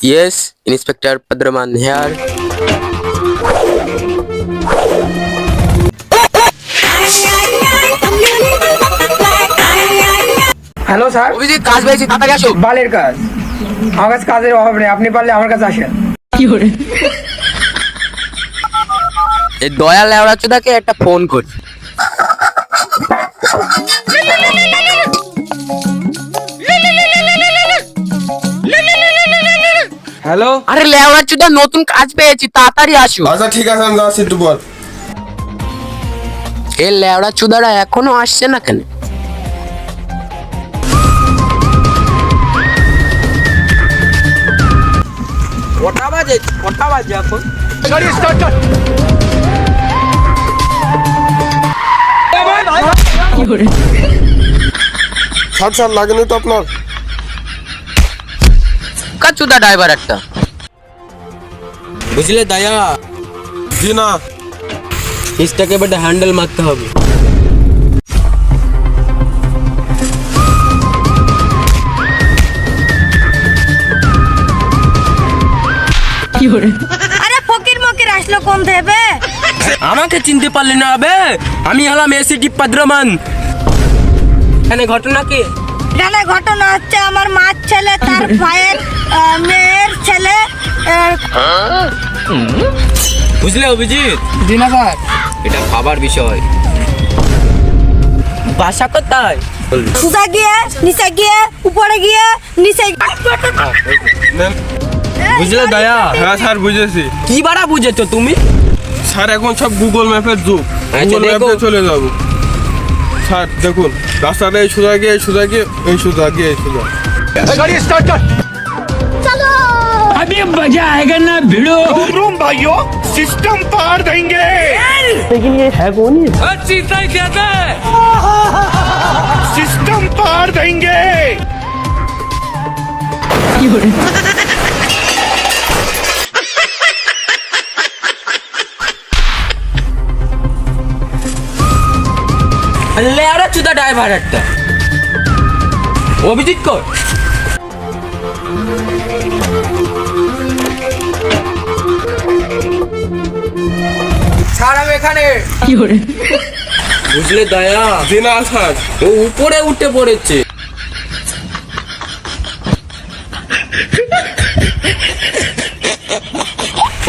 Yes, Inspector Padraman here. Hello sir, Abhijit কাজ পেয়েছি, তাড়াতাড়ি আসো। বালের কাজ। আমার কাছে কাজের অভাব নেই, আপনি পারলে আমার কাছে আসেন। এই দয়া লেওড়া চোদাকে একটা ফোন কর। হ্যালো, আরে লেওড়া চোদা নতুন কাজ পেয়েছি, তাড়াতাড়ি আসো। আচ্ছা ঠিক আছে, আমি যাচ্ছি, একটু পর। এই লেওড়া চোদারা এখনো আসছে না কেন? কটা বাজে এখন? স্যার লাগেনি তো আপনার? কাচুদা ড্রাইভার একটা, বুঝলে দয়া? জি না। ইসটাকে বেটা হ্যান্ডেল মারতে হবে। আরে ফকির মকির আসলো কোন দেবে? আমাকে চিনতে পারলি না বে? আমি হলাম এসিটি পাদ্রমান। এখানে ঘটনা কি? এখানে ঘটনা হচ্ছে আমার মার ছেলে তার ভাইয়ের মেয়ের ছেলে। বুঝলে অভিজিৎ? জি না স্যার। এটা ভাবার বিষয়। বাসা কোথায়? সুজা গিয়ে নিচে গিয়ে উপরে গিয়ে নিচে। বুঝলে দয়া? হ্যাঁ স্যার, বুঝেছি। কি বাড়া বুঝেছো তুমি? স্যার এখন সব গুগল ম্যাপের যুগ, আচ্ছা, গুগল দেখো। ম্যাপে চলে যাবো। স্যার দেখুন, রাস্তাটা এই সোজা গিয়ে, এই সোজা গিয়ে, এই সোজা গিয়ে, এই সোজা। अभी मजा आएगा ना भिड़ो। भाइयों सिस्टम पार देंगे। सिस्टम पार देंगे। লেওড়া চুদা ড্রাইভার একটা। অভিজিৎ কর। স্যার আমি এখানে। বুঝলে দয়া? জি না স্যার। ও উপরে উঠে পড়েছে।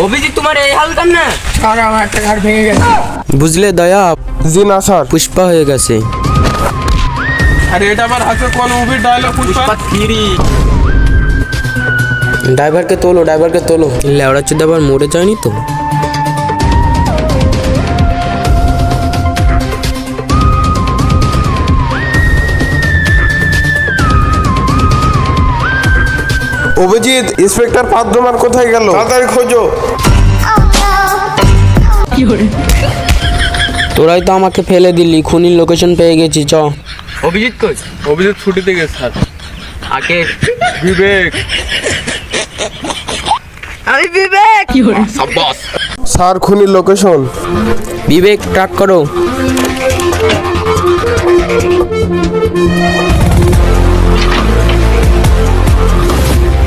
অভিজিৎ তোমার এই হাল কেন? স্যার আমার একটা ঘাড় ভেঙে গেছে। বুঝলে দয়া? জি না স্যার। পুষ্পা হয়ে গেছে। আরে এটা আমার হাতে কোন মুভির ডায়লগ? পুষ্পা। ড্রাইভারকে তোলো, ড্রাইভারকে তোলো। লেওড়া চুদা আবার মরে যায়নি তো? অভিজিৎ, ইন্সপেক্টর পাদ্রমান কোথায় গেল? তাড়াতাড়ি খোঁজো। তোরাই তো আমাকে ফেলে দিলি, খুনির লোকেশন পেয়ে গেছি, চ। অভিজিৎ কই? অভিজিৎ ছুটিতে গেছে স্যার। আগে বিবেক। আমি বিবেক। সাব্বাস। স্যার খুনির লোকেশন। বিবেক ট্র্যাক করো।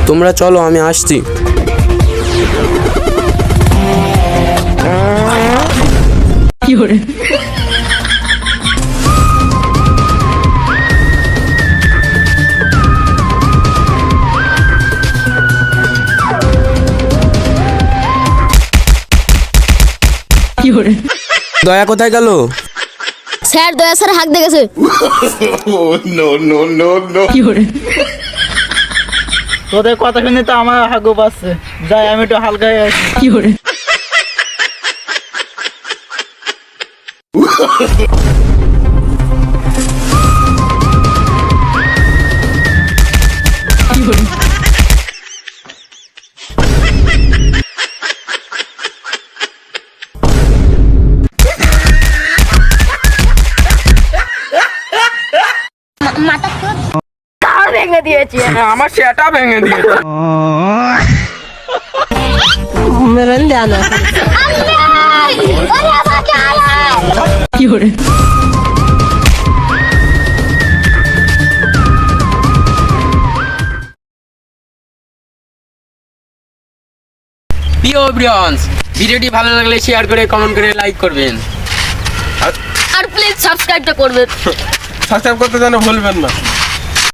তোমরা চলো, আমি আসছি। দয়া কোথায় গেল? স্যার দয়া স্যার হাঁক দেখেছে। তোদের কথা শুনে তো আমার হাগু পাচ্ছে, যাই আমি একটু হালকা হয়ে আসি। ঘাড় ভেঙে দিয়েছি। আমার সেটা ভেঙে দিয়েছে। আল্লাহ! প্রিয় অডিয়েন্স, ভিডিওটি ভালো লাগলে শেয়ার করে কমেন্ট করে লাইক করবেন। আর প্লিজ সাবস্ক্রাইবটা করবেন। সাবস্ক্রাইব করতে যেন ভুলবেন না।